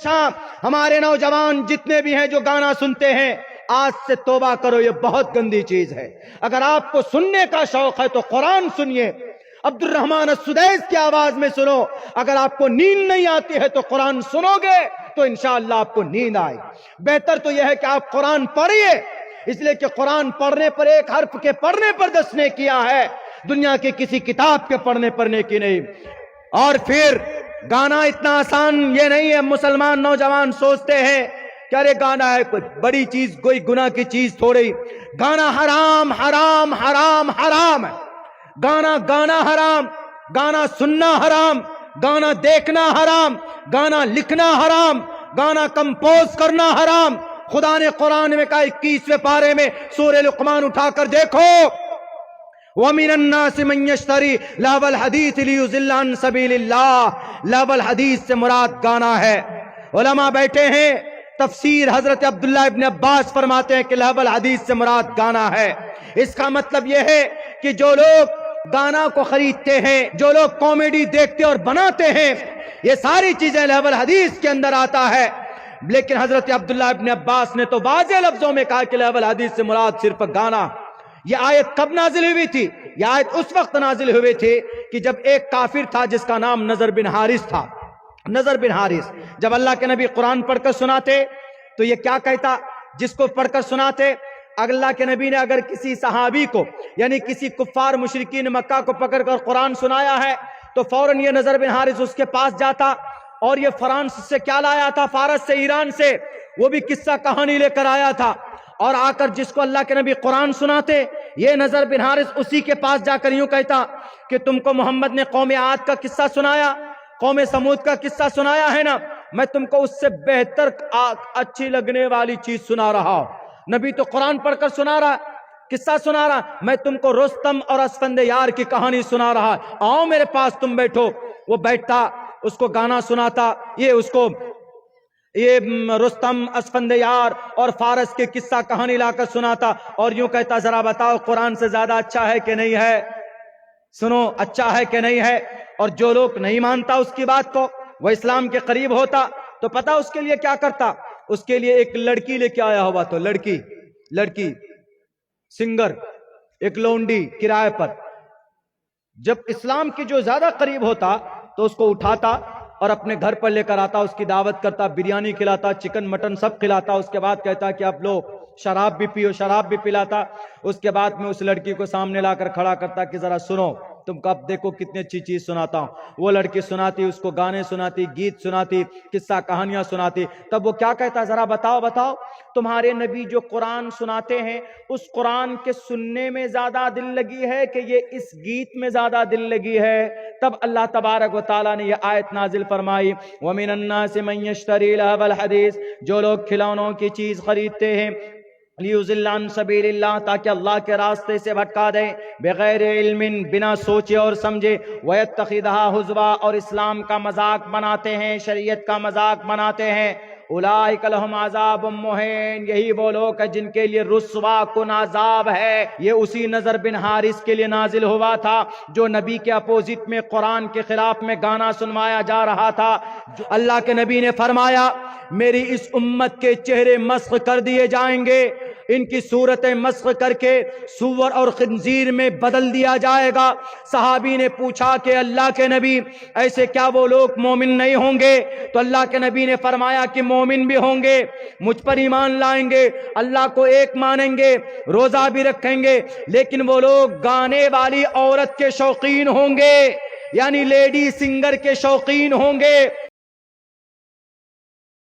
اچھا ہمارے نوجوان جتنے بھی ہیں جو گانا سنتے ہیں، آج سے توبہ کرو، یہ بہت گندی چیز ہے۔ اگر آپ کو سننے کا شوق ہے تو قرآن سنیے، عبد الرحمن السدیس کی آواز میں سنو۔ اگر آپ کو نیند نہیں آتی ہے تو قرآن سنو گے تو انشاءاللہ آپ کو نیند آئے۔ بہتر تو یہ ہے کہ آپ قرآن پڑھیے، اس لیے کہ قرآن پڑھنے پر، ایک حرف کے پڑھنے پر 10 نے کیا ہے، دنیا کی کسی کتاب کے پڑھنے پر نیکی نہیں۔ اور پھر گانا اتنا آسان یہ نہیں ہے۔ مسلمان نوجوان سوچتے ہیں کہ ارے گانا ہے کوئی بڑی چیز، کوئی گناہ کی چیز تھوڑی۔ گانا حرام حرام حرام حرام ہے۔ گانا حرام، گانا سننا حرام، گانا دیکھنا حرام، گانا لکھنا حرام، گانا کمپوز کرنا حرام۔ خدا نے قرآن میں کہا 21ویں پارے میں، سورہ لقمان اٹھا کر دیکھو، وَمِنَ النَّاسِ مَن يَشْتَرِي لَهْوَ الْحَدِيثِ لِيُضِلَّ عَن سَبِيلِ اللَّهِ۔ لَهْوَ الْحَدِيث سے مراد گانا ہے۔ علماء بیٹھے ہیں، تفسیر حضرت عبداللہ ابن عباس فرماتے ہیں کہ لَهْوَ الْحَدِيث سے مراد گانا ہے۔ اس کا مطلب یہ ہے کہ جو لوگ گانا کو خریدتے ہیں، جو لوگ کامیڈی دیکھتے اور بناتے ہیں، یہ ساری چیزیں لَهْوَ الْحَدِيث کے اندر آتا ہے۔ لیکن حضرت عبداللہ ابن عباس نے تو واضح لفظوں میں کہا کہ لَهْوَ الْحَدِيث سے مراد صرف گانا۔ یہ آیت کب نازل ہوئی تھی؟ یہ آیت اس وقت نازل ہوئی تھی کہ جب ایک کافر تھا جس کا نام نضر بن حارث تھا۔ نضر بن حارث جب اللہ کے نبی قرآن پڑھ کر سناتے تو یہ کیا کہتا؟ جس کو پڑھ کر سناتے، اللہ کے نبی نے اگر کسی صحابی کو، یعنی کسی کفار مشرکین مکہ کو پکڑ کر قرآن سنایا ہے تو فوراً یہ نضر بن حارث اس کے پاس جاتا، اور یہ فرانس سے کیا لایا تھا؟ فارس سے، ایران سے، وہ بھی قصہ کہانی لے کر آیا تھا، اور آ کر جس کو اللہ کے نبی قرآن سناتے، یہ نضر بن حارث اسی کے پاس جا کر یوں کہتا کہ تم کو محمد نے قوم عاد کا قصہ سنایا، قوم سمود کا قصہ سنایا ہے نا، میں تم کو اس سے بہتر اچھی لگنے والی چیز سنا رہا ہوں۔ نبی تو قرآن پڑھ کر سنا رہا، قصہ سنا رہا، میں تم کو رستم اور اسفندیار کی کہانی سنا رہا، آؤ میرے پاس تم بیٹھو۔ وہ بیٹھتا، اس کو گانا سناتا، یہ اس کو رستم، اسفندیار اور فارس کے قصہ کہانی لا کر سناتا، اور یوں کہتا ذرا بتاؤ قرآن سے زیادہ اچھا ہے کہ نہیں ہے؟ سنو، اچھا ہے کہ نہیں ہے؟ اور جو لوگ نہیں مانتا اس کی بات کو، وہ اسلام کے قریب ہوتا تو پتہ اس کے لیے کیا کرتا؟ اس کے لیے ایک لڑکی لے کے آیا ہوا تو لڑکی سنگر، ایک لونڈی کرائے پر۔ جب اسلام کے جو زیادہ قریب ہوتا تو اس کو اٹھاتا اور اپنے گھر پر لے کر آتا، اس کی دعوت کرتا، بریانی کھلاتا، چکن مٹن سب کھلاتا، اس کے بعد کہتا کہ آپ لو شراب بھی پیو، شراب بھی پلاتا۔ اس کے بعد میں اس لڑکی کو سامنے لا کر کھڑا کرتا کہ ذرا سنو، تم کو اب دیکھو کتنی اچھی چیز سناتا ہوں۔ وہ لڑکی سناتی، اس کو گانے سناتی، گیت سناتی، قصہ کہانیاں سناتی۔ تب وہ کیا کہتا؟ ذرا بتاؤ تمہارے نبی جو قرآن سناتے ہیں، اس قرآن کے سننے میں زیادہ دل لگی ہے کہ یہ اس گیت میں زیادہ دل لگی ہے؟ تب اللہ تبارک و تعالیٰ نے یہ آیت نازل فرمائی، وَمِنَ النَّاسِ مَن يَشْتَرِي لَهْوَ الْحَدِيثِ، جو لوگ کھلونوں کی چیز خریدتے ہیں، لیُضِلَّ عَن سَبِیلِ اللَّهِ، تاکہ اللہ کے راستے سے بھٹکا دیں، بغیر علم، بنا سوچے اور سمجھے، وَيَتَّخِذَهَا هُزُوًا، اور اسلام کا مذاق بناتے ہیں، شریعت کا مذاق بناتے ہیں، اولئک لہم عذاب مہین، یہی وہ لوگ ہیں جن کے لیے رسوا کن عذاب ہے۔ یہ اسی نضر بن حارث کے لیے نازل ہوا تھا جو نبی کے اپوزٹ میں، قرآن کے خلاف میں گانا سنوایا جا رہا تھا۔ جو اللہ کے نبی نے فرمایا میری اس امت کے چہرے مسخ کر دیے جائیں گے، ان کی صورتیں مسخ کر کے سور اور خنزیر میں بدل دیا جائے گا۔ صحابی نے پوچھا کہ اللہ کے نبی ایسے کیا وہ لوگ مومن نہیں ہوں گے؟ تو اللہ کے نبی نے فرمایا کہ مومن بھی ہوں گے، مجھ پر ایمان لائیں گے، اللہ کو ایک مانیں گے، روزہ بھی رکھیں گے، لیکن وہ لوگ گانے والی عورت کے شوقین ہوں گے، یعنی لیڈی سنگر کے شوقین ہوں گے،